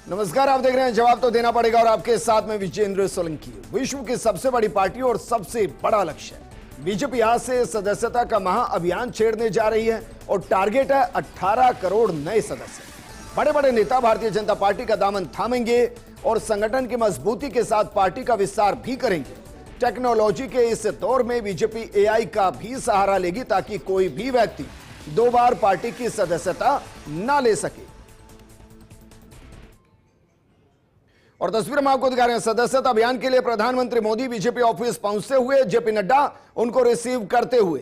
नमस्कार, आप देख रहे हैं जवाब तो देना पड़ेगा और आपके साथ में विजेंद्र सोलंकी। विश्व की सबसे बड़ी पार्टी और सबसे बड़ा लक्ष्य बीजेपी आज से सदस्यता का महाअभियान छेड़ने जा रही है और टारगेट है 18 करोड़ नए सदस्य। बड़े बड़े नेता भारतीय जनता पार्टी का दामन थामेंगे और संगठन की मजबूती के साथ पार्टी का विस्तार भी करेंगे। टेक्नोलॉजी के इस दौर में बीजेपी एआई का भी सहारा लेगी ताकि कोई भी व्यक्ति 2 बार पार्टी की सदस्यता ना ले सके। और तस्वीर में आपको दिखा रहे हैं, सदस्यता अभियान के लिए प्रधानमंत्री मोदी बीजेपी ऑफिस पहुंचते हुए, जेपी नड्डा उनको रिसीव करते हुए।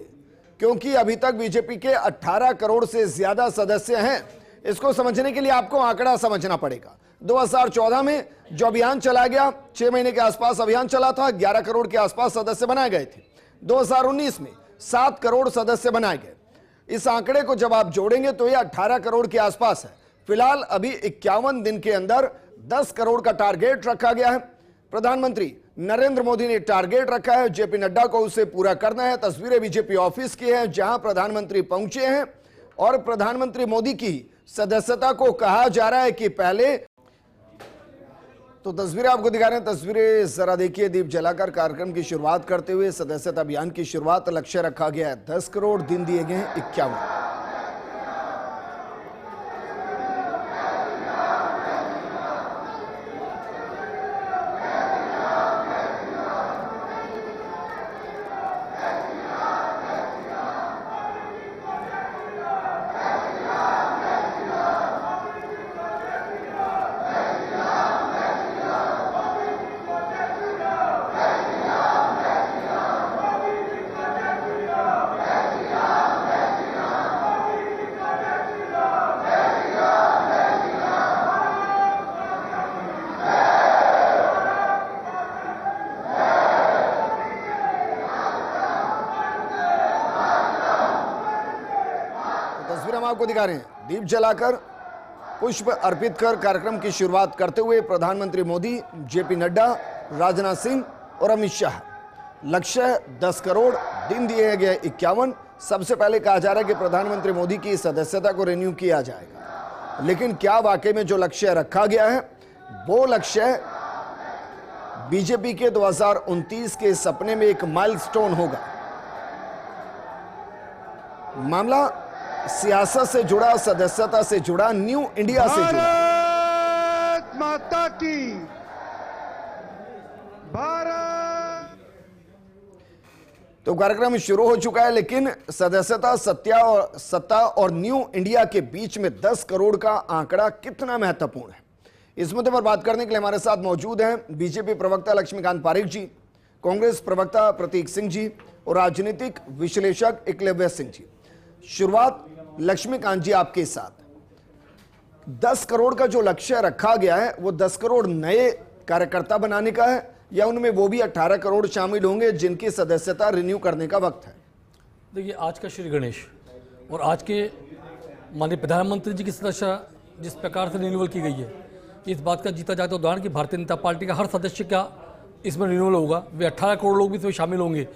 क्योंकि अभी तक बीजेपी के 18 करोड़ से ज्यादा सदस्य हैं, इसको समझने के लिए आपको आंकड़ा समझना पड़ेगा। 2014 में जो अभियान चला गया, 6 महीने के आसपास अभियान चला था, 11 करोड़ के आसपास सदस्य बनाए गए थे। 2019 में 7 करोड़ सदस्य बनाए गए। इस आंकड़े को जब आप जोड़ेंगे तो यह 18 करोड़ के आसपास है। फिलहाल अभी 51 दिन के अंदर 10 करोड़ का टारगेट रखा गया है। प्रधानमंत्री नरेंद्र मोदी ने टारगेट रखा है, जेपी नड्डा को उसे पूरा करना है। तस्वीरें बीजेपी ऑफिस की हैं जहां प्रधानमंत्री पहुंचे हैं और प्रधानमंत्री मोदी की सदस्यता को कहा जा रहा है कि पहले तो तस्वीरें आपको दिखा रहे हैं। तस्वीरें जरा देखिए, दीप जलाकर कार्यक्रम की शुरुआत करते हुए सदस्यता अभियान की शुरुआत। लक्ष्य रखा गया है 10 करोड़, दिन दिए गए हैं 51। आपको दिखा रहे हैं, दीप जलाकर पुष्प अर्पित कर कार्यक्रम की शुरुआत करते हुए प्रधानमंत्री मोदी, जेपी नड्डा, राजनाथ सिंह और अमित शाह। लक्ष्य 10 करोड़, दिन दिए गए 51। सबसे पहले कहा जा रहा है कि प्रधानमंत्री मोदी की सदस्यता को रिन्यू किया जाएगा, लेकिन क्या वाकई में जो लक्ष्य रखा गया है वो लक्ष्य बीजेपी के 2029 के सपने में एक माइलस्टोन होगा। मामला सियासत से जुड़ा, सदस्यता से जुड़ा, न्यू इंडिया से जुड़ा। भारत माता की, भारत। तो कार्यक्रम शुरू हो चुका है, लेकिन सदस्यता, सत्ता और न्यू इंडिया के बीच में 10 करोड़ का आंकड़ा कितना महत्वपूर्ण है, इस मुद्दे पर बात करने के लिए हमारे साथ मौजूद हैं बीजेपी प्रवक्ता लक्ष्मीकांत पारिक जी, कांग्रेस प्रवक्ता प्रतीक सिंह जी और राजनीतिक विश्लेषक एकलव्य सिंह जी। शुरुआत लक्ष्मीकांत जी आपके साथ। 10 करोड़ का जो लक्ष्य रखा गया है वो 10 करोड़ नए कार्यकर्ता बनाने का है या उनमें वो भी 18 करोड़ शामिल होंगे जिनकी सदस्यता रिन्यू करने का वक्त है? देखिए, आज का श्री गणेश और आज के माननीय प्रधानमंत्री जी की सदस्यता जिस प्रकार से रिन्यूअल की गई है, इस बात का जीता जाता उदाहरण कि भारतीय जनता पार्टी का हर सदस्य का इसमें रिन्यूअल होगा। वे 18 करोड़ लोग भी इसमें शामिल होंगे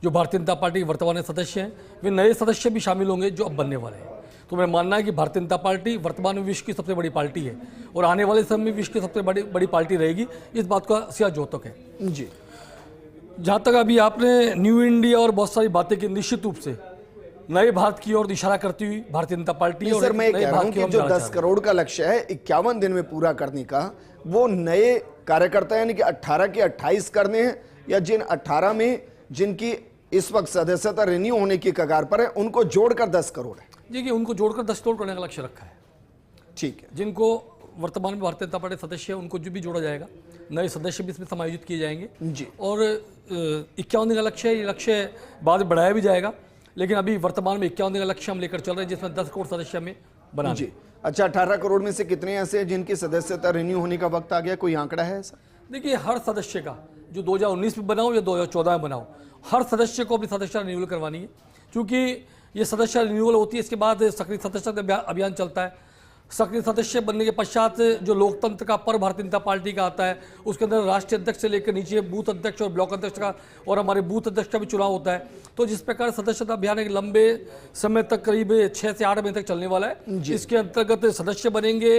जो भारतीय जनता पार्टी के वर्तमान सदस्य हैं। वे नए सदस्य भी शामिल होंगे जो अब बनने वाले हैं। तो मेरा मानना है कि भारतीय जनता पार्टी वर्तमान में विश्व की सबसे बड़ी पार्टी है और आने वाले समय में विश्व की सबसे बड़ी पार्टी रहेगी। इस बात का सिया जोतक है जी। जहाँ तक अभी आपने न्यू इंडिया और बहुत सारी बातें की, निश्चित रूप से नए भारत की ओर इशारा करती हुई भारतीय जनता पार्टी और मैं कह रहा हूं कि जो 10 करोड़ का लक्ष्य है 51 दिन में पूरा करने का, वो नए कार्यकर्ता यानी कि 18 के 28 करने हैं या जिन 18 में जिनकी इस वक्त सदस्यता रिन्यू होने की कगार पर है उनको जोड़कर 10 करोड़ है? देखिए, उनको जोड़कर 10 करोड़ करने का लक्ष्य रखा है। ठीक है। जिनको वर्तमान में भारतीय जनता पार्टी सदस्य है उनको जो भी जोड़ा जाएगा, नए सदस्य भी इसमें समायोजित किए जाएंगे जी। और 51 दिन का लक्ष्य है। ये लक्ष्य बाद में बढ़ाया भी जाएगा, लेकिन अभी वर्तमान में 51 दिन का लक्ष्य हम लेकर चल रहे हैं जिसमें 10 करोड़ सदस्य में बना जी। अच्छा, 18 करोड़ में से कितने ऐसे हैं जिनकी सदस्यता रिन्यू होने का वक्त आ गया? कोई आंकड़ा है ऐसा? देखिए, हर सदस्य का, जो 2019 में बनाओ या 2014 में बनाओ, हर सदस्य को अपनी सदस्यता रिन्यूअल करवानी है। क्योंकि ये सदस्य रिन्यूअल होती है, इसके बाद सक्रिय सदस्यता अभियान चलता है। सक्रिय सदस्य बनने के पश्चात जो लोकतंत्र का पर्व भारतीय जनता पार्टी का आता है, उसके अंदर राष्ट्रीय अध्यक्ष से लेकर नीचे बूथ अध्यक्ष और ब्लॉक अध्यक्ष का और हमारे बूथ अध्यक्ष का भी चुनाव होता है। तो जिस प्रकार सदस्यता अभियान एक लंबे समय तक करीब 6 से 8 महीने तक चलने वाला है। इसके अंतर्गत सदस्य बनेंगे,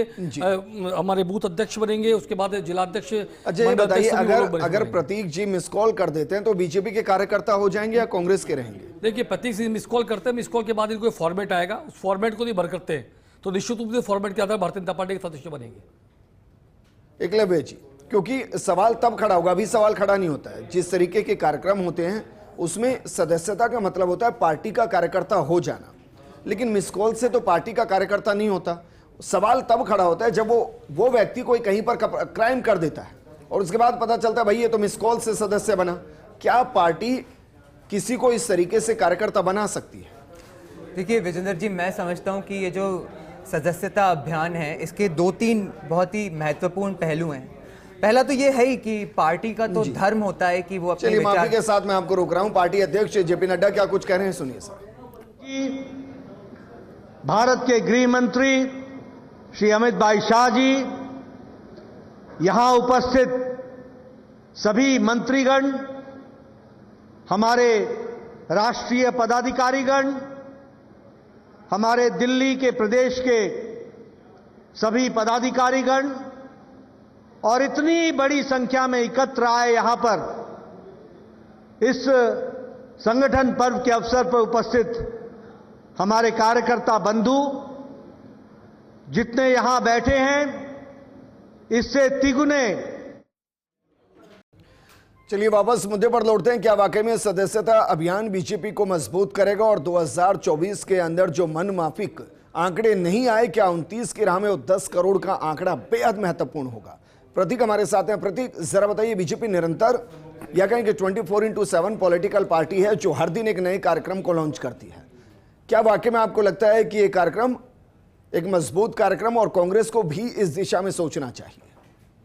हमारे बूथ अध्यक्ष बनेंगे, उसके बाद जिलाध्यक्ष। अजय बताइए, अगर प्रतीक जी मिस कॉल कर देते हैं तो बीजेपी के कार्यकर्ता हो जाएंगे या कांग्रेस के रहेंगे? देखिए, प्रतीक जी मिस कॉल करते हैं, मिस कॉल के बाद इनको फॉर्मेट आएगा, उस फॉर्मेट को नहीं भर करते हैं तो निश्चित रूप से फॉर्मेट के आधार भारतीय जनता पार्टी के सदस्य बनेंगे। एकलव्य जी, क्योंकि सवाल तब खड़ा होगा, अभी सवाल खड़ा नहीं होता है। जिस तरीके के कार्यक्रम होते हैं उसमें सदस्यता का मतलब होता है पार्टी का कार्यकर्ता हो जाना, लेकिन मिस कॉल से तो पार्टी का कार्यकर्ता नहीं होता। सवाल तब खड़ा होता है जब वो व्यक्ति कोई कहीं पर क्राइम कर देता है और उसके बाद पता चलता है भाई ये तो मिस कॉल से सदस्य बना। क्या पार्टी किसी को इस तरीके से कार्यकर्ता बना सकती है? देखिए विजेंद्र जी, मैं समझता हूँ कि ये जो सदस्यता अभियान है इसके 2-3 बहुत ही महत्वपूर्ण पहलू हैं। पहला तो ये है ही कि पार्टी का तो धर्म होता है कि वो अपने चलिए माफी के साथ मैं आपको रोक रहा हूं। पार्टी अध्यक्ष जेपी नड्डा क्या कुछ कह रहे हैं, सुनिए सर। भारत के गृह मंत्री श्री अमित भाई शाह जी, यहां उपस्थित सभी मंत्रीगण, हमारे राष्ट्रीय पदाधिकारीगण, हमारे दिल्ली के प्रदेश के सभी पदाधिकारीगण और इतनी बड़ी संख्या में एकत्र आए यहां पर इस संगठन पर्व के अवसर पर उपस्थित हमारे कार्यकर्ता बंधु जितने यहां बैठे हैं, इससे तिगुने। चलिए वापस मुद्दे पर लौटते हैं। क्या वाकई में सदस्यता अभियान बीजेपी को मजबूत करेगा और 2024 के अंदर जो मनमाफिक आंकड़े नहीं आए, क्या 29 की राह में वो 10 करोड़ का आंकड़ा बेहद महत्वपूर्ण होगा? प्रतीक हमारे साथ हैं। प्रतीक, जरा बताइए, बीजेपी निरंतर या कहें कि 24/7 पॉलिटिकल पार्टी है जो हर दिन एक नए कार्यक्रम को लॉन्च करती है। क्या वाकई में आपको लगता है कि ये कार्यक्रम एक मजबूत कार्यक्रम और कांग्रेस को भी इस दिशा में सोचना चाहिए?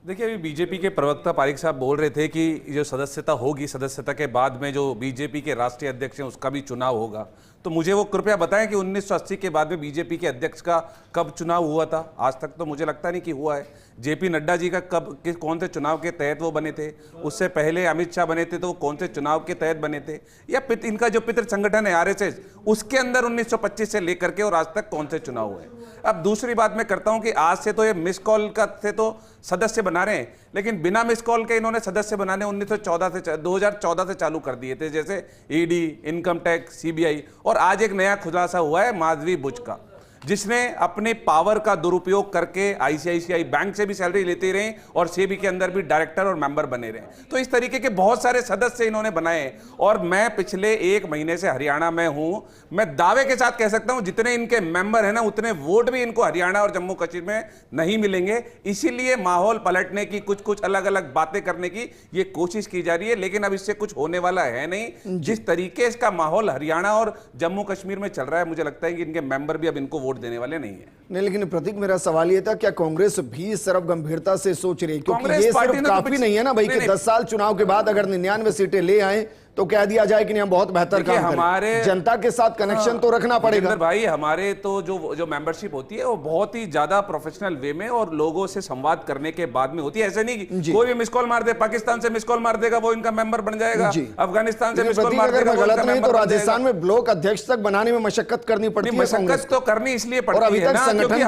देखिए, अभी बीजेपी के प्रवक्ता पारिक साहब बोल रहे थे कि जो सदस्यता होगी, सदस्यता के बाद में जो बीजेपी के राष्ट्रीय अध्यक्ष हैं उसका भी चुनाव होगा। तो मुझे वो कृपया बताएं कि 1980 के बाद में बीजेपी के अध्यक्ष का कब चुनाव हुआ था? आज तक तो मुझे लगता नहीं कि हुआ है। जेपी नड्डा जी का कब कौन से चुनाव के तहत वो बने थे? उससे पहले अमित शाह बने थे तो वो कौन से चुनाव के तहत बने थे? या इनका जो पितृ संगठन है आरएसएस, उसके अंदर 1925 से लेकर के और आज तक कौन से चुनाव हुए? अब दूसरी बात मैं करता हूं कि आज से तो ये मिस कॉल का से तो सदस्य बना रहे हैं, लेकिन बिना मिस कॉल के इन्होंने सदस्य बनाने 2014 से चालू कर दिए थे, जैसे ईडी, इनकम टैक्स, सीबीआई। और आज एक नया खुलासा हुआ है माधवी बुच का, जिसने अपने पावर का दुरुपयोग करके आईसीआईसीआई बैंक से भी सैलरी लेते रहे और सेबी के अंदर भी डायरेक्टर और मेंबर बने रहे। तो इस तरीके के बहुत सारे सदस्य इन्होंने बनाए। और मैं पिछले 1 महीने से हरियाणा में हूं, मैं दावे के साथ कह सकता हूं जितने इनके मेंबर हैं ना, उतने वोट भी इनको हरियाणा और जम्मू कश्मीर में नहीं मिलेंगे। इसीलिए माहौल पलटने की, कुछ अलग अलग बातें करने की ये कोशिश की जा रही है, लेकिन अब इससे कुछ होने वाला है नहीं। जिस तरीके इसका माहौल हरियाणा और जम्मू कश्मीर में चल रहा है, मुझे लगता है कि इनके मेंबर भी अब इनको वोट देने वाले नहीं है। नहीं, लेकिन प्रतीक, मेरा सवाल ये था, क्या कांग्रेस भी इस तरफ गंभीरता से सोच रही है? क्योंकि ये सिर्फ काफी नहीं है ना भाई कि 10 साल चुनाव के बाद अगर 99 सीटें ले आए तो कह दिया जाए कि नहीं हम बहुत बेहतर काम हमारे करें। जनता के साथ कनेक्शन तो रखना पड़ेगा भाई। हमारे तो जो मेंबरशिप होती है वो बहुत ही ज्यादा प्रोफेशनल वे में और लोगों से संवाद करने के बाद में होती है। ऐसे नहीं कि कोई भी मिस कॉल मार दे, पाकिस्तान से मिस कॉल मार देगा वो इनका मेंबर बन जाएगा, अफगानिस्तान से मिस कॉल मार देगा वो गलत नहीं। तो राजस्थान में ब्लॉक अध्यक्ष तक बनाने में मशक्कत करनी पड़ती है। मशक्कत तो करनी इसलिए पड़ती है ना क्योंकि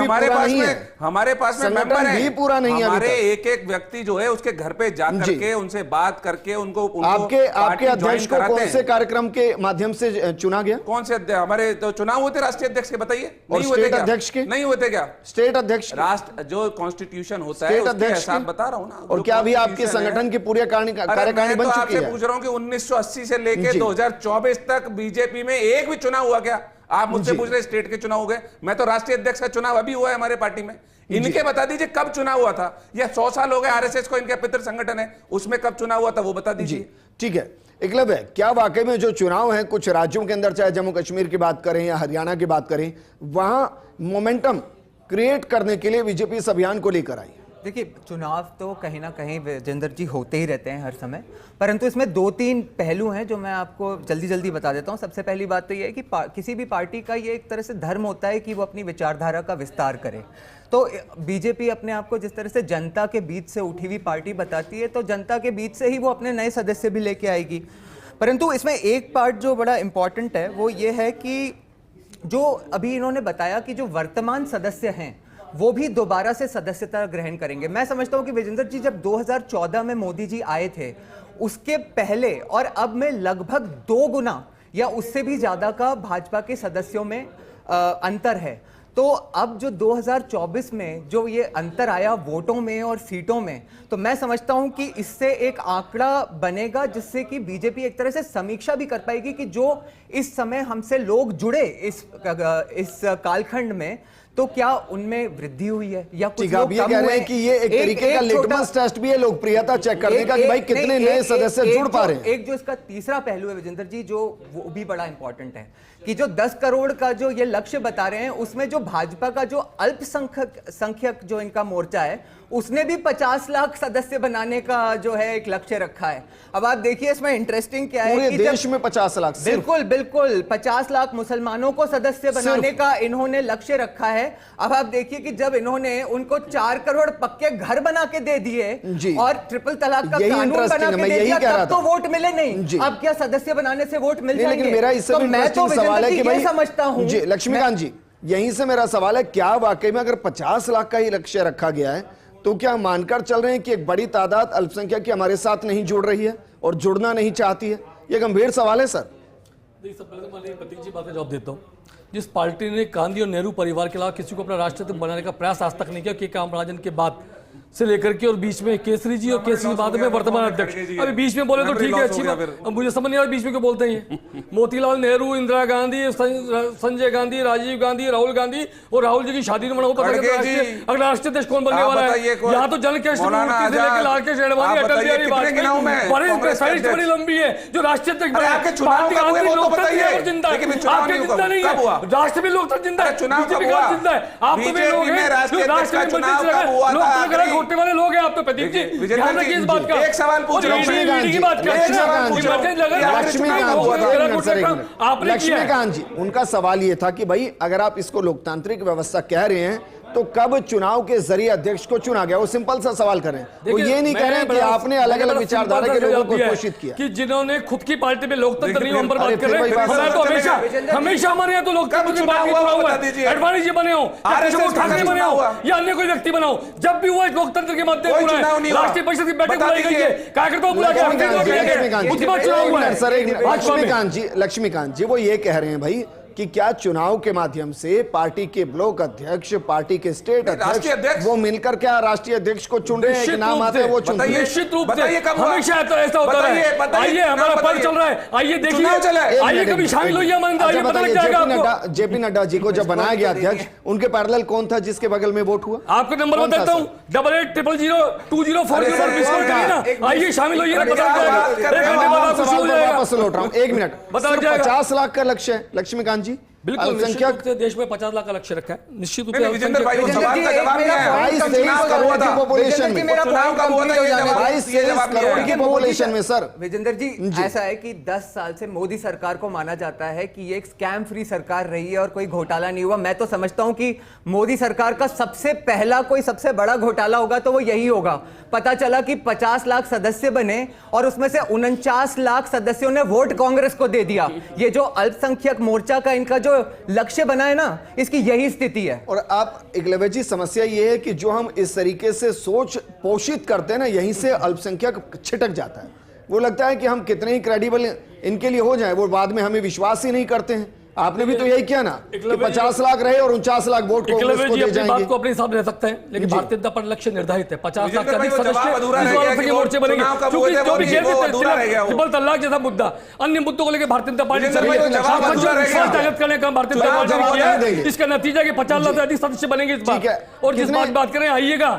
हमारे पास में मेंबर है पूरा नहीं है। हमारे एक व्यक्ति जो है उसके घर पे जाकर के उनसे बात करके उनको आपके अध्यक्ष को कौन से कार्यक्रम के माध्यम से चुना गया? कौन से हमारे तो चुनाव हुए थे राष्ट्रीय अध्यक्ष के, बताइए? नहीं हुए थे क्या? अध्यक्ष के नहीं हुए थे क्या? स्टेट अध्यक्ष, राष्ट्र जो कॉन्स्टिट्यूशन होता है उसके हिसाब बता रहा हूं ना। और क्या अभी आपके संगठन की पूरी कार्यकारिणी बन चुकी है? पूछ रहा हूं कि 1980 से लेकर 2024 तक बीजेपी में एक भी चुनाव हुआ क्या? आप मुझसे पूछ रहे स्टेट के चुनाव हो गए, मैं तो राष्ट्रीय अध्यक्ष का चुनाव अभी हुआ है हमारे पार्टी में। इनके बता दीजिए कब चुनाव हुआ था, या 100 साल हो गए आरएसएस को, इनके पितृ संगठन है, उसमें कब चुनाव हुआ था वो बता दीजिए। ठीक है एकलव्य, क्या वाकई में जो चुनाव है कुछ राज्यों के अंदर, चाहे जम्मू कश्मीर की बात करें या हरियाणा की बात करें, वहां मोमेंटम क्रिएट करने के लिए बीजेपी इस अभियान को लेकर आई है? देखिए, चुनाव तो कहीं ना कहीं विजेंद्र जी होते ही रहते हैं हर समय, परंतु इसमें 2-3 पहलू हैं जो मैं आपको जल्दी जल्दी बता देता हूं। सबसे पहली बात तो ये है कि किसी भी पार्टी का ये एक तरह से धर्म होता है कि वो अपनी विचारधारा का विस्तार करे। तो बीजेपी अपने आप को जिस तरह से जनता के बीच से उठी हुई पार्टी बताती है, तो जनता के बीच से ही वो अपने नए सदस्य भी लेके आएगी। परंतु इसमें एक पार्ट जो बड़ा इंपॉर्टेंट है वो ये है कि जो अभी इन्होंने बताया कि जो वर्तमान सदस्य हैं वो भी दोबारा से सदस्यता ग्रहण करेंगे। मैं समझता हूं कि विजेंद्र जी जब 2014 में मोदी जी आए थे, उसके पहले और अब में लगभग 2 गुना या उससे भी ज्यादा का भाजपा के सदस्यों में अंतर है। तो अब जो 2024 में जो ये अंतर आया वोटों में और सीटों में, तो मैं समझता हूं कि इससे एक आंकड़ा बनेगा जिससे कि बीजेपी एक तरह से समीक्षा भी कर पाएगी कि जो इस समय हमसे लोग जुड़े इस कालखंड में, तो क्या उनमें वृद्धि हुई है या कुछ ठीक है। आप ये कह रहे हैं कि ये एक तरीके का लिटमस टेस्ट भी है लोकप्रियता चेक करने का कि भाई कितने नए सदस्य जुड़ पा रहे हैं। एक जो इसका तीसरा पहलू है विजेंद्र जी, जो वो भी बड़ा इंपॉर्टेंट है कि जो 10 करोड़ का जो ये लक्ष्य बता रहे हैं, उसमें जो भाजपा का जो अल्पसंख्यक जो इनका मोर्चा है उसने भी 50 लाख सदस्य बनाने का जो है एक लक्ष्य रखा है। अब आप देखिए इसमें इंटरेस्टिंग क्या है कि देश में 50 लाख, बिल्कुल बिल्कुल 50 लाख मुसलमानों को सदस्य बनाने का इन्होंने लक्ष्य रखा है। अब आप देखिए कि जब इन्होंने उनको 4 करोड़ पक्के घर बना के दे दिए और ट्रिपल तलाक का कानून बना के दे दिया, तब तो वोट मिले नहीं। अब क्या सदस्य बनाने से वोट मिल जाएंगे? लेकिन मेरा इससे भी इंटरेस्टिंग सवाल है कि भाई समझता हूं जी लक्ष्मीकांत जी, यहीं से मेरा सवाल है, क्या वाकई में अगर 50 लाख का ही लक्ष्य रखा गया है तो क्या मानकर चल रहे हैं कि एक बड़ी तादाद अल्पसंख्यक की हमारे साथ नहीं जुड़ रही है और जुड़ना नहीं चाहती है? यह गंभीर सवाल है सर। देखिए, सबसे पहले तो मैं प्रतीक जी बात का जवाब देता हूँ। जिस पार्टी ने गांधी और नेहरू परिवार के अलावा किसी को अपना राष्ट्रपति बनाने का प्रयास आज तक नहीं किया, के कामराजन के बाद से लेकर के और बीच में केसरी जी और केसरी बाद में वर्तमान अध्यक्ष, अभी बीच में बोले तो ठीक है, अच्छी बात। अब मुझे समझ नहीं आ रहा बीच में क्यों बोलते हैं। मोतीलाल नेहरू, इंदिरा गांधी, संजय गांधी, राजीव गांधी, राहुल गांधी और राहुल जी की शादी में मनाओ, अगला राष्ट्रीय देश कौन बनने वाला है? यहाँ तो जन केश लाल के शेरवानी, अटल बिहारी वाजपेयी बड़ी लंबी है जो राष्ट्रीय अध्यक्ष पार्टी आंतरिक लोकतंत्र जिंदा है, आपके जिंदा नहीं है, राष्ट्र में लोकतंत्र जिंदा है, बीजेपी का जिंदा है। आप तो वे लोग हैं जो राष्ट्र में वोटने वाले लोग हैं। आप तो प्रदीप जी ध्यान रखिए इस बात का। एक सवाल पूछ रहा हूं लक्ष्मीकांत जी, उनका सवाल ये था कि भाई अगर आप इसको लोकतांत्रिक व्यवस्था कह रहे हैं तो कब चुनाव के जरिए अध्यक्ष को चुना गया? वो सिंपल सा सवाल कर रहे हैं। वो ये नहीं कह रहे हैं कि आपने अलग अलग विचारधारा के लोगों को घोषित किया कि जिन्होंने खुद की पार्टी में लोकतंत्र नहीं, हम पर बात कर रहे हैं। तो हमेशा हमारे यहाँ तो लोकतंत्र की बात हुआ है। आडवाणी जी बने हो, ठाकरे बने हो या अन्य कोई व्यक्ति बनाओ, जब भी हुआ लोकतंत्र के माध्यम से राष्ट्रीय परिषद की बैठक बुलाई गई है, कार्यकर्ताओं बुला के लक्ष्मीकांत जी वो ये कह रहे हैं भाई कि क्या चुनाव के माध्यम से पार्टी के ब्लॉक अध्यक्ष, पार्टी के स्टेट अध्यक्ष वो मिलकर क्या राष्ट्रीय अध्यक्ष को चुन रहे हैं कि नाम आते हैं वो चुन रहे हैं? निश्चित रूप से हमेशा ऐसा होता है। आइए, हमारा पर्व चल रहा है, आइए देखिए, आइए कभी शामिल होइए हमारे अंदर, आइए पता लग जाएगा आपको। जेपी नड्डा जी को जब बनाया गया अध्यक्ष, उनके पैरेलल कौन था जिसके बगल में वोट हुआ? आपका नंबर बताता हूँ, 88000204 पर मिस कॉल करिए ना, आइए शामिल होइए, पता लग जाएगा। वापस लौट रहा हूँ, 1 मिनट। 50 लाख का लक्ष्य है लक्ष्मीकांत जी, बिल्कुल निश्चित रूप से देश में 50 लाख का लक्ष्य रखा है। निश्चित रूप से विजेंद्र भाई वो सवाल का जवाब नहीं है। 22-23 करोड़ की पॉपुलेशन में, चुनाव कब हुआ था ये जवाब 22-23 करोड़ की पॉपुलेशन में सर। विजेंद्र जी ऐसा है कि 10 साल से मोदी सरकार को माना जाता है कि ये एक स्कैम फ्री सरकार रही है और कोई घोटाला नहीं हुआ। मैं तो समझता हूं कि मोदी सरकार का सबसे पहला कोई सबसे बड़ा घोटाला होगा तो वो यही होगा। पता चला कि 50 लाख सदस्य बने और उसमें से 49 लाख सदस्यों ने वोट कांग्रेस को दे दिया। ये जो अल्पसंख्यक मोर्चा का इनका जो लक्ष्य बना है ना, इसकी यही स्थिति है। और आप एकलव्य जी, समस्या ये है कि जो हम इस तरीके से सोच पोषित करते हैं ना, यहीं से अल्पसंख्यक छिटक जाता है। वो लगता है कि हम कितने ही क्रेडिबल इनके लिए हो जाए, वो बाद में हमें विश्वास ही नहीं करते हैं। आपने भी तो यही किया ना कि 50 लाख रहे और 49 लाख वोट को दे जाएंगे। बात को अपने हिसाब रह सकते हैं, लेकिन भारतीय जनता पार्टी लक्ष्य निर्धारित है 50 लाख से अधिक सदस्य मोर्चे बनेंगे, क्योंकि जो भी ट्रिपल तलाक जैसा मुद्दा, अन्य मुद्दों को लेकर भारतीय जनता पार्टी करने का भारतीय जनता पार्टी ने किया है। इसका नतीजा कि 50 लाख से अधिक सदस्य बनेंगे इस बार। और जिस बात करें, आइएगा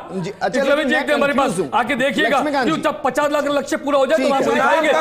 हमारे पास आके देखिएगा, जब 50 लाख का लक्ष्य पूरा हो जाए तो आपको दिखाएंगे।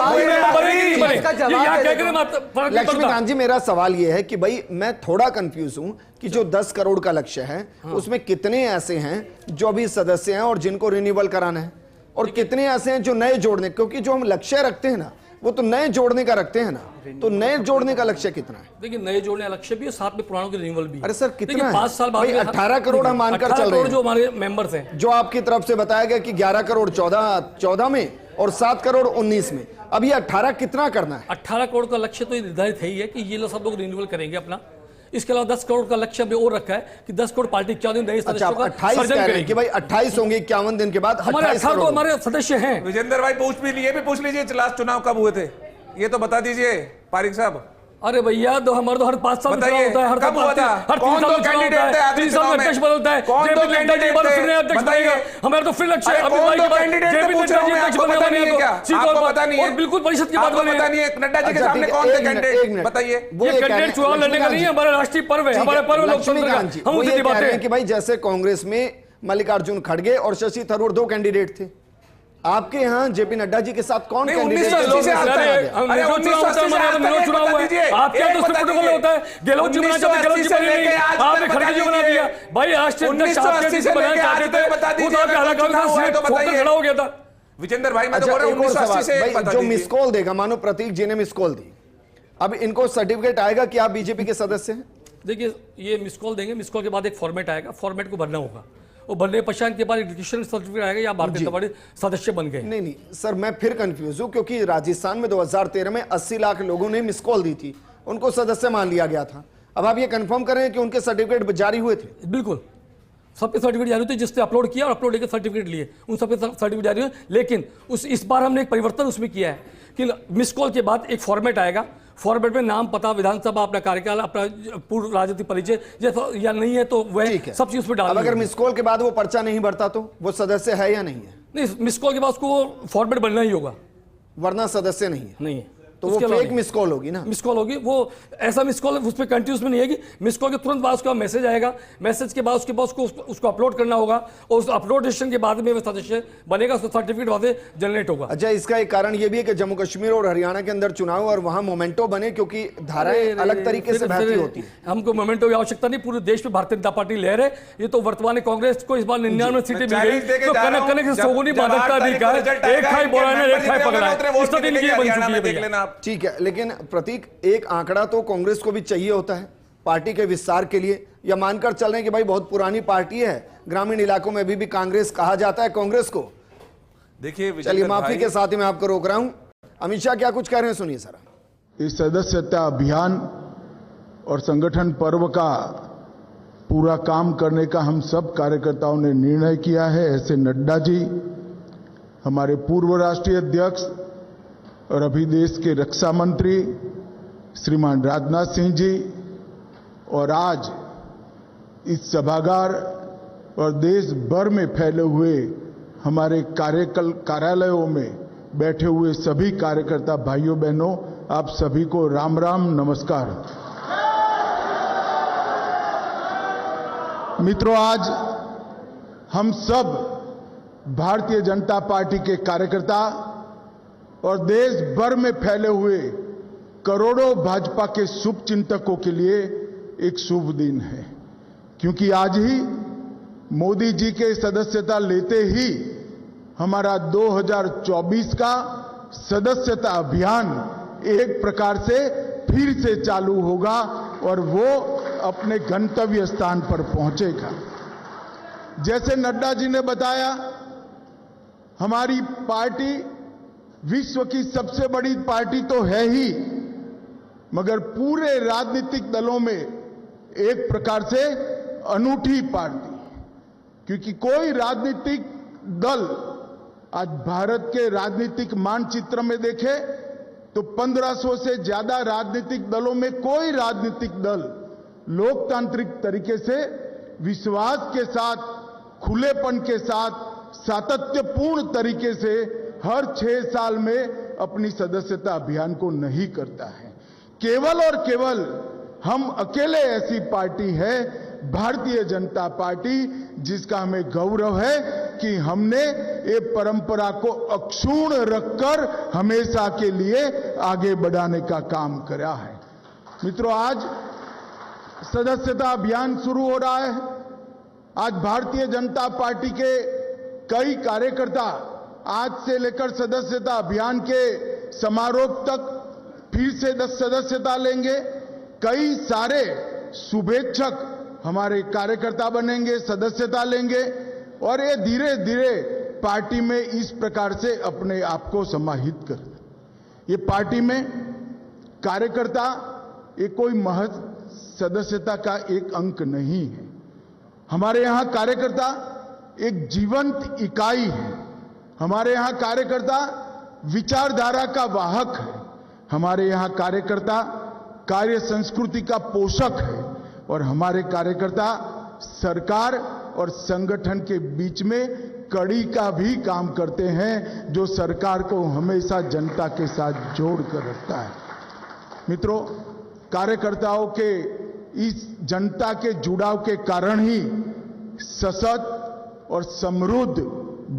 लक्ष्मीकांत जी, मेरा सवाल यह है कि भाई मैं थोड़ा कंफ्यूज हूं कि जो 10 करोड़ का लक्ष्य है उसमें कितने ऐसे हैं जो अभी सदस्य हैं और जिनको रिन्यूअल कराना है, और कितने ऐसे हैं जो नए जोड़ने, क्योंकि जो हम लक्ष्य रखते हैं ना वो तो नए जोड़ने का रखते हैं ना, तो नए जोड़ने का लक्ष्य कितना है? देखिए नए जोड़ने का लक्ष्य भी है, साथ में पुरानों की रिन्यूअल भी है। अरे सर कितना है? 5 साल बाद 18 करोड़ हम मानकर चल रहे हैं, जो हमारे मेंबर्स हैं, जो आपकी तरफ से बताया गया कि 11 करोड़ 14 में और 7 करोड़ 19 में, अब ये 18 कितना करना है? 18 करोड़ का लक्ष्य तो निर्धारित है ही है कि ये लोग सब लोग रिन्यूअल करेंगे अपना। इसके अलावा 10 करोड़ का लक्ष्य भी और रखा है कि 10 करोड़ पार्टी 51 दिन नए अच्छा, सदस्यों का 28 सर्जन कह रहे हैं करेगी। कि भाई 28 होंगे 51 दिन के बाद। हमारे 28 18 तो करोड़ हमारे सदस्य हैं। विजेंद्र भाई ये भी पूछ लीजिए लास्ट चुनाव कब हुए थे, ये तो बता दीजिए पारिक साहब। अरे भैया हमारे तो हर 5 साल में चुनाव होता है, हर कब हुआ था? हर 3 साल में चुनाव होता है, 3 साल में अध्यक्ष बदलता है, कौन जेपी दो नड्डा जी कैंडिडेट बार फिर थे? अध्यक्ष बनेगा। हमारा तो फिर लक्ष्य है अरे अभी कौन भाई दो के बाद कैंडिडेट जेपी थे पूछ नड्डा रहा जी हूं मैं, अध्यक्ष आपको पता नहीं है क्या? सीधे आपको तौर पता पर नहीं है? और बिल्कुल परिषद की बात आपको बने। पता नहीं है नड्डा जी के अच्छा, सामने ठीक है, कौन थे एक कैंडिडेट मिनट। बताइए। वो ये कह रहे कैंडिडेट हैं, चुनाव लड़ने का नहीं है, हमारा राष्ट्रीय पर्व है, हमारा पर्व लोकतंत्र का, हम वो उनसे ये कह रहे बातें हैं कि भाई जैसे कांग्रेस में मल्लिकार्जुन खड़गे और शशि थरूर 2 कैंडिडेट थे, आपके यहाँ जेपी नड्डा जी के साथ कौन कैंडिडेट थे? 1980 से आज तक अरे 1980 से आज तक चुनाव हुआ है, आपके यहाँ तो सिर्फ प्रोटोकॉल होता है। गहलोत जी बना चाहते, गहलोत जी बने नहीं, आपने खड़गे जी बना दिया। भाई राष्ट्रीय अध्यक्ष आपके जिसे बनाना चाहते थे वो तो आपके हालाकाल का सिर्फ फोकस खड़ा हो गया था। विजेंद्र भाई मैं तो अच्छा, बोल रहा हूं एक और 1980 से सवाल, बता भाई जो दीजिए। मिस कॉल देगा, मानो प्रतीक जी ने मिस कॉल दी, अब इनको सर्टिफिकेट आएगा कि आप बीजेपी के सदस्य हैं? देखिए ये मिस कॉल देंगे, मिस कॉल के बाद एक फॉर्मेट आएगा, फॉर्मेट को भरना होगा, और भरने पश्चात के बाद एक डिक्लेरेशन सर्टिफिकेट आएगा या भारतीय जनता पार्टी सदस्य बन गए। नहीं सर, मैं फिर कंफ्यूज हूं, क्योंकि राजस्थान में 2013 में 80 लाख लोगों ने मिस कॉल दी थी, उनको सदस्य मान लिया गया था। अब आप ये कंफर्म कर रहे हैं कि उनके सर्टिफिकेट जारी हुए थे? बिल्कुल सबके सर्टिफिकेट जारी होते, जिसने अपलोड किया और अपलोड लेकर सर्टिफिकेट लिए उन सबके सर्टिफिकेट जारी हुए। लेकिन इस बार हमने एक परिवर्तन उसमें किया है कि मिस कॉल के बाद एक फॉर्मेट आएगा, फॉर्मेट में नाम, पता, विधानसभा, अपना कार्यकाल, अपना पूर्व राजनीतिक परिचय या नहीं है तो वह सब चीज उसमें डाल। अब अगर मिस कॉल के बाद वो पर्चा नहीं भरता तो वो सदस्य है या नहीं है? नहीं, मिस कॉल के बाद उसको फॉर्मेट बनना ही होगा, वरना सदस्य नहीं है। नहीं है तो वो फेक मिस कॉल होगी ना? मिस कॉल होगी, वो ऐसा मिस कॉल उस पर कंटिन्यूस में नहीं है कि मिस कॉल के तुरंत बाद उसका मैसेज आएगा, मैसेज के बाद उसको अपलोड करना होगा, और उस अपलोडेशन के बाद में वो सदस्य बनेगा, उसका सर्टिफिकेट वहां से जनरेट होगा। अच्छा, इसका एक कारण ये भी है कि जम्मू कश्मीर और हरियाणा के अंदर चुनाव और वहां मोमेंटो बने, क्योंकि धाराएं अलग तरीके से बहती होती है। हमको मोमेंटो की आवश्यकता नहीं, पूरे देश में भारतीय जनता पार्टी लहर है। ये तो वर्तमान कांग्रेस को इस बार 99 सीटें मिल गई, तो कनक कनक से सोगुनी बाधकता दिखा है, एक खाई बोला ने एक खाई पकड़ा है, स्थिति इनकी बन चुकी है भैया। ठीक है, लेकिन प्रतीक एक आंकड़ा तो कांग्रेस को भी चाहिए होता है पार्टी के विस्तार के लिए, या मानकर चल रहे हैं कि भाई बहुत पुरानी पार्टी है, ग्रामीण इलाकों में अभी भी कांग्रेस कहा जाता है कांग्रेस को? देखिए चलिए, माफी के साथ ही मैं आपको रोक रहा हूं। अमित शाह क्या कुछ कह रहे हैं, सुनिए सर। इस सदस्यता अभियान और संगठन पर्व का पूरा काम करने का हम सब कार्यकर्ताओं ने निर्णय किया है। ऐसे नड्डा जी, हमारे पूर्व राष्ट्रीय अध्यक्ष और अभी देश के रक्षा मंत्री श्रीमान राजनाथ सिंह जी, और आज इस सभागार और देश भर में फैले हुए हमारे कार्यालयों में बैठे हुए सभी कार्यकर्ता भाइयों बहनों, आप सभी को राम राम, नमस्कार। मित्रों, आज हम सब भारतीय जनता पार्टी के कार्यकर्ता और देश भर में फैले हुए करोड़ों भाजपा के शुभचिंतकों के लिए एक शुभ दिन है, क्योंकि आज ही मोदी जी के सदस्यता लेते ही हमारा 2024 का सदस्यता अभियान एक प्रकार से फिर से चालू होगा और वो अपने गंतव्य स्थान पर पहुंचेगा। जैसे नड्डा जी ने बताया, हमारी पार्टी विश्व की सबसे बड़ी पार्टी तो है ही, मगर पूरे राजनीतिक दलों में एक प्रकार से अनूठी पार्टी, क्योंकि कोई राजनीतिक दल आज भारत के राजनीतिक मानचित्र में देखे तो 1500 से ज्यादा राजनीतिक दलों में कोई राजनीतिक दल लोकतांत्रिक तरीके से विश्वास के साथ, खुलेपन के साथ, सातत्यपूर्ण तरीके से हर 6 साल में अपनी सदस्यता अभियान को नहीं करता है। केवल और केवल हम अकेले ऐसी पार्टी है, भारतीय जनता पार्टी, जिसका हमें गौरव है कि हमने ये परंपरा को अक्षुण्ण रखकर हमेशा के लिए आगे बढ़ाने का काम करा है। मित्रों, आज सदस्यता अभियान शुरू हो रहा है। आज भारतीय जनता पार्टी के कई कार्यकर्ता आज से लेकर सदस्यता अभियान के समारोह तक फिर से सदस्यता लेंगे। कई सारे शुभेच्छक हमारे कार्यकर्ता बनेंगे, सदस्यता लेंगे और ये धीरे धीरे पार्टी में इस प्रकार से अपने आप को समाहित कर। ये पार्टी में कार्यकर्ता ये कोई महज सदस्यता का एक अंक नहीं है। हमारे यहां कार्यकर्ता एक जीवंत इकाई है। हमारे यहां कार्यकर्ता विचारधारा का वाहक है। हमारे यहां कार्यकर्ता कार्य संस्कृति का पोषक है और हमारे कार्यकर्ता सरकार और संगठन के बीच में कड़ी का भी काम करते हैं, जो सरकार को हमेशा जनता के साथ जोड़कर रखता है। मित्रों, कार्यकर्ताओं के इस जनता के जुड़ाव के कारण ही सशक्त और समृद्ध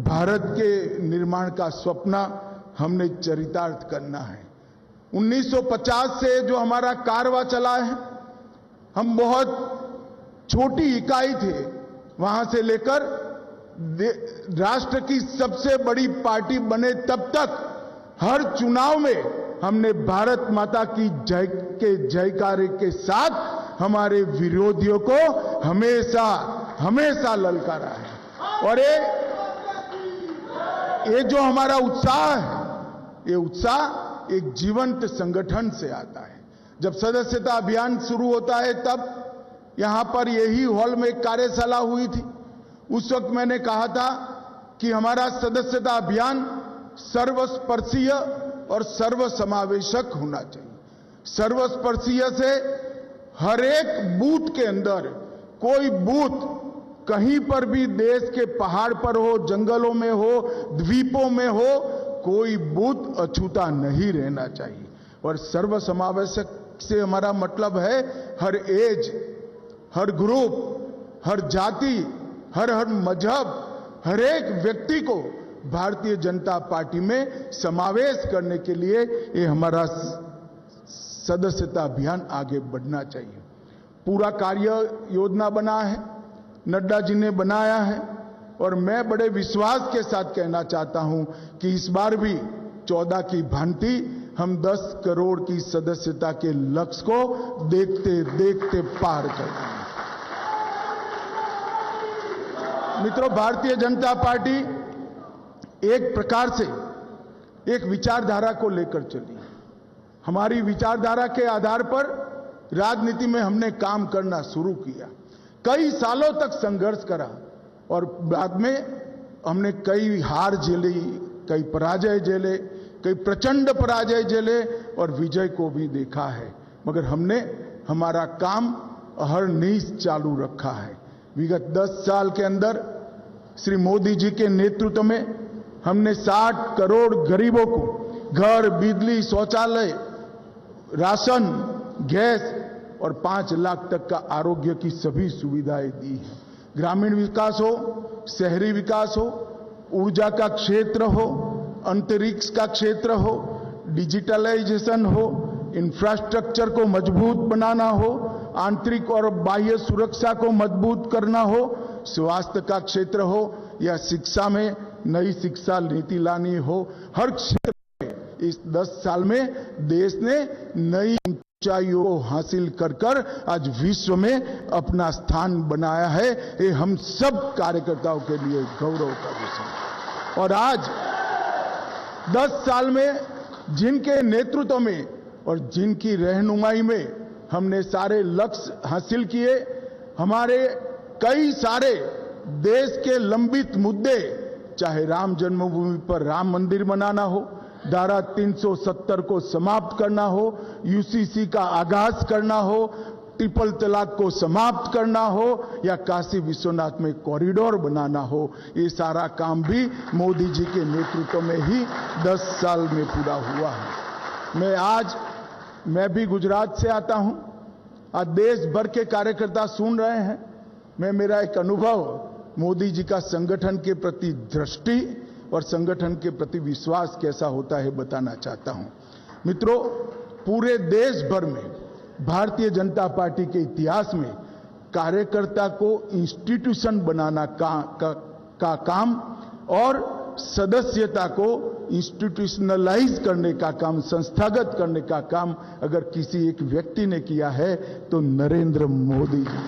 भारत के निर्माण का स्वप्न हमने चरितार्थ करना है। 1950 से जो हमारा कारवां चला है, हम बहुत छोटी इकाई थे। वहां से लेकर राष्ट्र की सबसे बड़ी पार्टी बने तब तक हर चुनाव में हमने भारत माता की जय के जयकारे के साथ हमारे विरोधियों को हमेशा हमेशा ललकारा है। और ये जो हमारा उत्साह है, ये उत्साह एक जीवंत संगठन से आता है। जब सदस्यता अभियान शुरू होता है तब यहां पर यही हॉल में एक कार्यशाला हुई थी। उस वक्त मैंने कहा था कि हमारा सदस्यता अभियान सर्वस्पर्शीय और सर्वसमावेशक होना चाहिए। सर्वस्पर्शीय से हर एक बूथ के अंदर, कोई बूथ कहीं पर भी देश के पहाड़ पर हो, जंगलों में हो, द्वीपों में हो, कोई बूथ अछूता नहीं रहना चाहिए। और सर्वसमावेशक से हमारा मतलब है हर एज, हर ग्रुप, हर जाति, हर मजहब, हर एक व्यक्ति को भारतीय जनता पार्टी में समावेश करने के लिए ये हमारा सदस्यता अभियान आगे बढ़ना चाहिए। पूरा कार्य योजना बना है, नड्डा जी ने बनाया है और मैं बड़े विश्वास के साथ कहना चाहता हूं कि इस बार भी 14 की भांति हम 10 करोड़ की सदस्यता के लक्ष्य को देखते देखते पार कर देंगे। मित्रों, भारतीय जनता पार्टी एक प्रकार से एक विचारधारा को लेकर चली। हमारी विचारधारा के आधार पर राजनीति में हमने काम करना शुरू किया। कई सालों तक संघर्ष करा और बाद में हमने कई हार झेली, कई पराजय झेले, कई प्रचंड पराजय झेले और विजय को भी देखा है। मगर हमने हमारा काम अहरनिश चालू रखा है। विगत 10 साल के अंदर श्री मोदी जी के नेतृत्व में हमने 60 करोड़ गरीबों को घर, बिजली, शौचालय, राशन, गैस और 5 लाख तक का आरोग्य की सभी सुविधाएं दी हैं। ग्रामीण विकास हो, शहरी विकास हो, ऊर्जा का क्षेत्र हो, अंतरिक्ष का क्षेत्र हो, डिजिटलाइजेशन हो, इंफ्रास्ट्रक्चर को मजबूत बनाना हो, आंतरिक और बाह्य सुरक्षा को मजबूत करना हो, स्वास्थ्य का क्षेत्र हो या शिक्षा में नई शिक्षा नीति लानी हो, हर क्षेत्र में इस 10 साल में देश ने नई ऊंचाइयों को हासिल कर आज विश्व में अपना स्थान बनाया है। ये हम सब कार्यकर्ताओं के लिए गौरव का विषय है। और आज 10 साल में जिनके नेतृत्व में और जिनकी रहनुमाई में हमने सारे लक्ष्य हासिल किए, हमारे कई सारे देश के लंबित मुद्दे, चाहे राम जन्मभूमि पर राम मंदिर बनाना हो, धारा 370 को समाप्त करना हो, यूसीसी का आगाज करना हो, ट्रिपल तलाक को समाप्त करना हो या काशी विश्वनाथ में कॉरिडोर बनाना हो, ये सारा काम भी मोदी जी के नेतृत्व में ही 10 साल में पूरा हुआ है। मैं भी गुजरात से आता हूं। आज देश भर के कार्यकर्ता सुन रहे हैं। मेरा एक अनुभव मोदी जी का संगठन के प्रति दृष्टि और संगठन के प्रति विश्वास कैसा होता है बताना चाहता हूं। मित्रों, पूरे देश भर में भारतीय जनता पार्टी के इतिहास में कार्यकर्ता को इंस्टीट्यूशन बनाना का काम और सदस्यता को इंस्टीट्यूशनलाइज करने का काम, संस्थागत करने का काम अगर किसी एक व्यक्ति ने किया है तो नरेंद्र मोदी जी।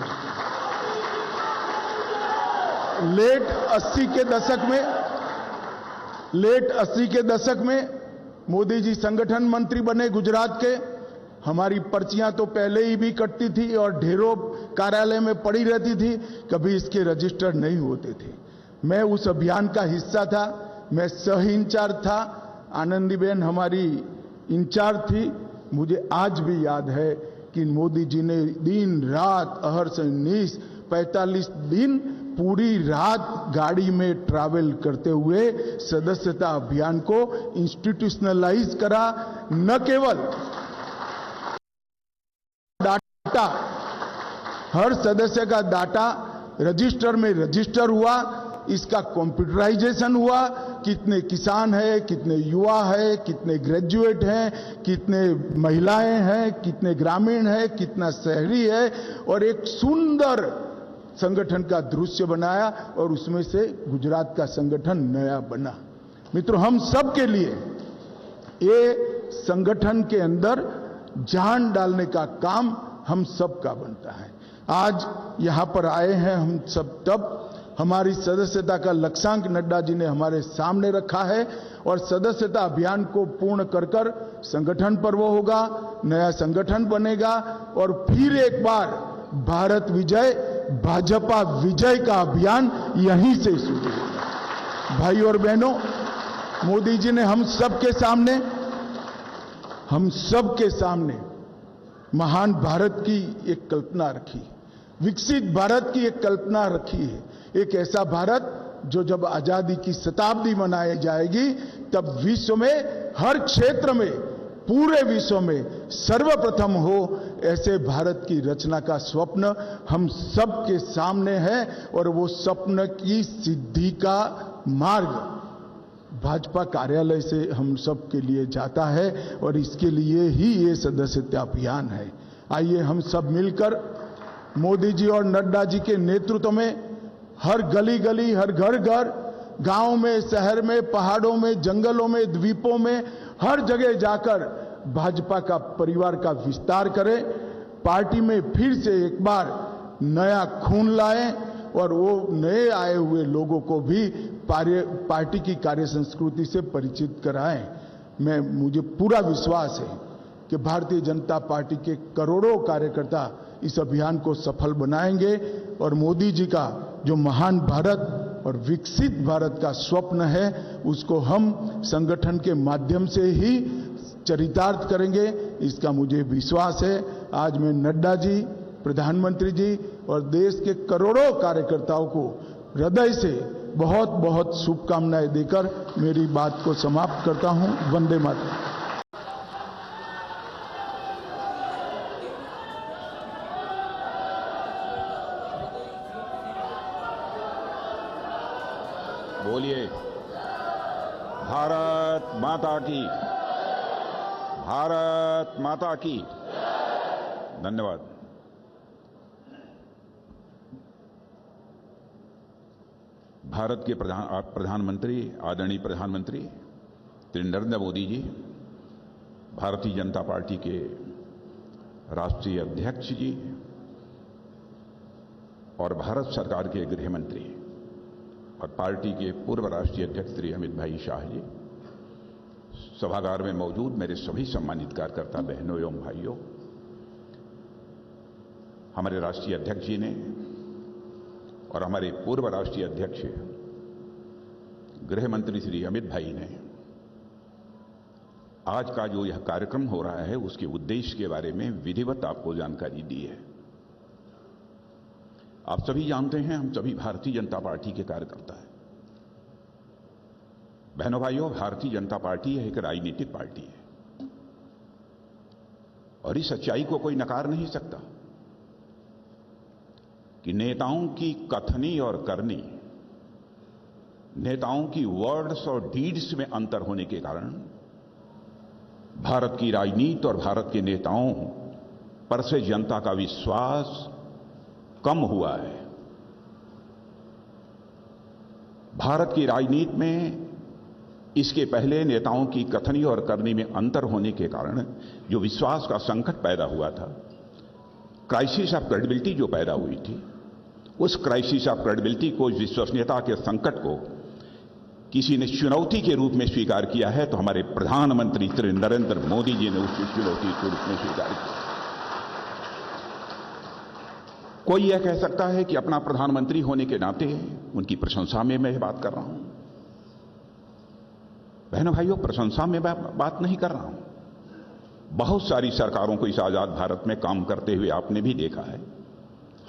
लेट 80 के दशक में मोदी जी संगठन मंत्री बने गुजरात के। हमारी पर्चियां तो पहले ही भी कटती थी और ढेरों कार्यालय में पड़ी रहती थी, कभी इसके रजिस्टर नहीं होते थे। मैं उस अभियान का हिस्सा था, मैं सह इंचार्ज था, आनंदीबेन हमारी इंचार्ज थी। मुझे आज भी याद है कि मोदी जी ने दिन रात अहर्ष निश 45 दिन पूरी रात गाड़ी में ट्रैवल करते हुए सदस्यता अभियान को इंस्टीट्यूशनलाइज करा। न केवल डाटा, हर सदस्य का डाटा रजिस्टर में रजिस्टर हुआ, इसका कंप्यूटराइजेशन हुआ। कितने किसान हैं, कितने युवा हैं, कितने ग्रेजुएट हैं, कितने महिलाएं हैं, कितने ग्रामीण हैं, कितना शहरी है, और एक सुंदर संगठन का दृश्य बनाया और उसमें से गुजरात का संगठन नया बना। मित्रों, हम सब के लिए ये संगठन के अंदर जान डालने का काम हम सब का बनता है। आज यहां पर आए हैं हम सब, तब हमारी सदस्यता का लक्ष्यांक नड्डा जी ने हमारे सामने रखा है और सदस्यता अभियान को पूर्ण कर कर संगठन पर्व होगा, नया संगठन बनेगा और फिर एक बार भारत विजय, भाजपा विजय का अभियान यहीं से शुरू होगा। भाई और बहनों, मोदी जी ने हम सबके सामने महान भारत की एक कल्पना रखी, विकसित भारत की एक कल्पना रखी है। एक ऐसा भारत जो जब आजादी की शताब्दी मनाई जाएगी तब विश्व में, हर क्षेत्र में, पूरे विश्व में सर्वप्रथम हो, ऐसे भारत की रचना का स्वप्न हम सबके सामने है। और वो स्वप्न की सिद्धि का मार्ग भाजपा कार्यालय से हम सब के लिए जाता है और इसके लिए ही ये सदस्यता अभियान है। आइए हम सब मिलकर मोदी जी और नड्डा जी के नेतृत्व में हर गली गली, हर घर घर, गांव में, शहर में, पहाड़ों में, जंगलों में, द्वीपों में, हर जगह जाकर भाजपा का परिवार का विस्तार करें, पार्टी में फिर से एक बार नया खून लाएं और वो नए आए हुए लोगों को भी पार्टी की कार्य संस्कृति से परिचित कराएं। मुझे पूरा विश्वास है कि भारतीय जनता पार्टी के करोड़ों कार्यकर्ता इस अभियान को सफल बनाएंगे और मोदी जी का जो महान भारत और विकसित भारत का स्वप्न है उसको हम संगठन के माध्यम से ही चरितार्थ करेंगे, इसका मुझे विश्वास है। आज मैं नड्डा जी, प्रधानमंत्री जी और देश के करोड़ों कार्यकर्ताओं को हृदय से बहुत बहुत शुभकामनाएं देकर मेरी बात को समाप्त करता हूं। वंदे मातरम। बोलिए भारत माता की, भारत माता की। धन्यवाद। भारत के प्रधानमंत्री, आदरणीय प्रधानमंत्री श्री नरेंद्र मोदी जी, भारतीय जनता पार्टी के राष्ट्रीय अध्यक्ष जी और भारत सरकार के गृह मंत्री और पार्टी के पूर्व राष्ट्रीय अध्यक्ष श्री अमित भाई शाह जी, सभागार में मौजूद मेरे सभी सम्मानित कार्यकर्ता बहनों एवं भाइयों, हमारे राष्ट्रीय अध्यक्ष जी ने और हमारे पूर्व राष्ट्रीय अध्यक्ष गृह मंत्री श्री अमित भाई ने आज का जो यह कार्यक्रम हो रहा है उसके उद्देश्य के बारे में विधिवत आपको जानकारी दी है। आप सभी जानते हैं, हम सभी भारतीय जनता पार्टी के कार्यकर्ता हैं। बहनों भाइयों, भारतीय जनता पार्टी एक राजनीतिक पार्टी है और इस सच्चाई को कोई नकार नहीं सकता कि नेताओं की कथनी और करनी, नेताओं की वर्ड्स और डीड्स में अंतर होने के कारण भारत की राजनीति और भारत के नेताओं पर से जनता का विश्वास कम हुआ है। भारत की राजनीति में इसके पहले नेताओं की कथनी और करनी में अंतर होने के कारण जो विश्वास का संकट पैदा हुआ था, क्राइसिस ऑफ क्रेडिबिलिटी जो पैदा हुई थी, उस क्राइसिस ऑफ क्रेडिबिलिटी को, विश्वसनीयता के संकट को किसी ने चुनौती के रूप में स्वीकार किया है, तो हमारे प्रधानमंत्री श्री नरेंद्र मोदी जी ने उसकी चुनौती के रूप में स्वीकार किया। कोई यह कह सकता है कि अपना प्रधानमंत्री होने के नाते उनकी प्रशंसा में मैं बात कर रहा हूं। बहनों भाइयों, प्रशंसा में मैं बात नहीं कर रहा हूं। बहुत सारी सरकारों को इस आजाद भारत में काम करते हुए आपने भी देखा है,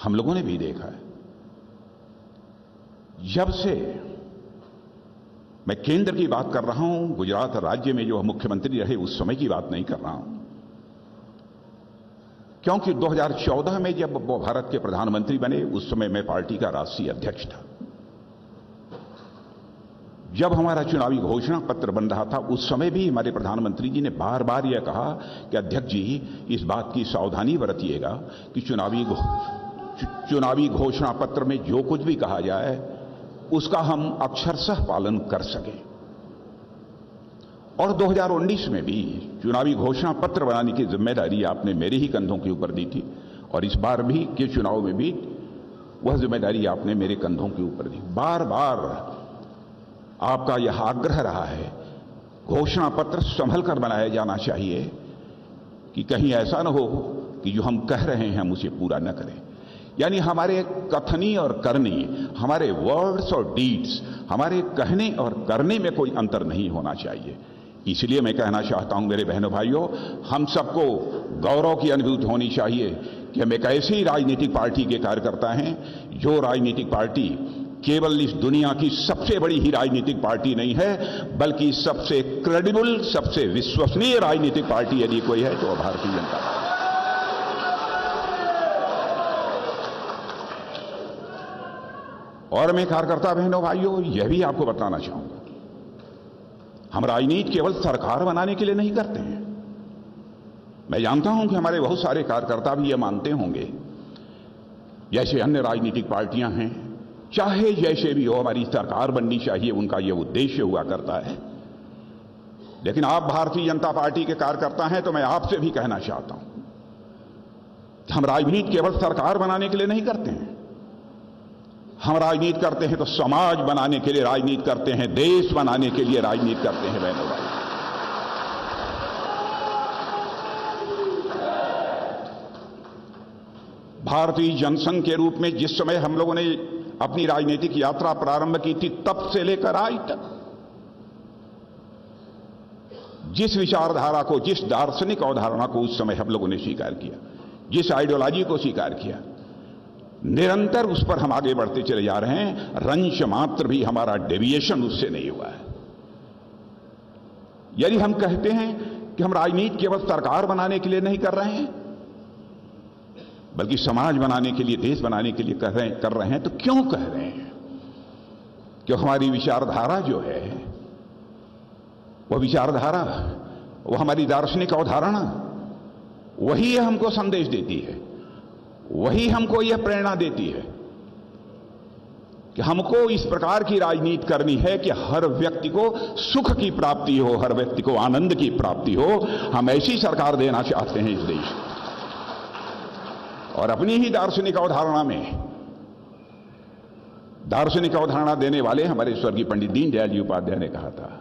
हम लोगों ने भी देखा है। जब से मैं केंद्र की बात कर रहा हूं, गुजरात राज्य में जो मुख्यमंत्री रहे उस समय की बात नहीं कर रहा हूं, क्योंकि 2014 में जब वो भारत के प्रधानमंत्री बने उस समय मैं पार्टी का राष्ट्रीय अध्यक्ष था। जब हमारा चुनावी घोषणा पत्र बन रहा था उस समय भी हमारे प्रधानमंत्री जी ने बार बार यह कहा कि अध्यक्ष जी, इस बात की सावधानी बरतिएगा कि चुनावी घोषणा पत्र में जो कुछ भी कहा जाए उसका हम अक्षरशः पालन कर सकें। और 2019 में भी चुनावी घोषणा पत्र बनाने की जिम्मेदारी आपने मेरे ही कंधों के ऊपर दी थी, और इस बार भी के चुनाव में भी वह जिम्मेदारी आपने मेरे कंधों के ऊपर दी। बार बार आपका यह आग्रह रहा है, घोषणा पत्र संभल कर बनाया जाना चाहिए कि कहीं ऐसा न हो कि जो हम कह रहे हैं हम उसे पूरा न करें। यानी हमारे कथनी और करनी, हमारे वर्ड्स और डीड्स, हमारे कहने और करने में कोई अंतर नहीं होना चाहिए। इसलिए मैं कहना चाहता हूं मेरे बहनों भाइयों, हम सबको गौरव की अनुभूति होनी चाहिए कि हम एक ऐसी राजनीतिक पार्टी के कार्यकर्ता हैं जो राजनीतिक पार्टी केवल इस दुनिया की सबसे बड़ी ही राजनीतिक पार्टी नहीं है, बल्कि सबसे क्रेडिबल, सबसे विश्वसनीय राजनीतिक पार्टी यदि कोई है तो भारतीय जनता पार्टी। और मैं कार्यकर्ता बहनों भाइयों यह भी आपको बताना चाहूंगा, हम राजनीति केवल सरकार बनाने के लिए नहीं करते हैं। मैं जानता हूं कि हमारे बहुत सारे कार्यकर्ता भी यह मानते होंगे, जैसे अन्य राजनीतिक पार्टियां हैं, चाहे जैसे भी हो हमारी सरकार बननी चाहिए, उनका यह उद्देश्य हुआ करता है। लेकिन आप भारतीय जनता पार्टी के कार्यकर्ता हैं तो मैं आपसे भी कहना चाहता हूं, हम राजनीति केवल सरकार बनाने के लिए नहीं करते हैं। हम राजनीति करते हैं तो समाज बनाने के लिए राजनीति करते हैं, देश बनाने के लिए राजनीति करते हैं बहनों भाई। भारतीय जनसंघ के रूप में जिस समय हम लोगों ने अपनी राजनीतिक यात्रा प्रारंभ की थी, तब से लेकर आज तक जिस विचारधारा को, जिस दार्शनिक अवधारणा को उस समय हम लोगों ने स्वीकार किया, जिस आइडियोलॉजी को स्वीकार किया, निरंतर उस पर हम आगे बढ़ते चले जा रहे हैं। रंच मात्र भी हमारा डेविएशन उससे नहीं हुआ है। यदि हम कहते हैं कि हम राजनीति केवल सरकार बनाने के लिए नहीं कर रहे हैं, बल्कि समाज बनाने के लिए, देश बनाने के लिए कर रहे हैं, तो क्यों कह रहे हैं? क्यों हमारी विचारधारा जो है, वह विचारधारा, वह हमारी दार्शनिक अवधारणा, वही हमको संदेश देती है, वही हमको यह प्रेरणा देती है कि हमको इस प्रकार की राजनीति करनी है कि हर व्यक्ति को सुख की प्राप्ति हो, हर व्यक्ति को आनंद की प्राप्ति हो। हम ऐसी सरकार देना चाहते हैं इस देश को। और अपनी ही दार्शनिक अवधारणा में, दार्शनिक अवधारणा देने वाले हमारे स्वर्गीय पंडित दीनदयाल जी उपाध्याय ने कहा था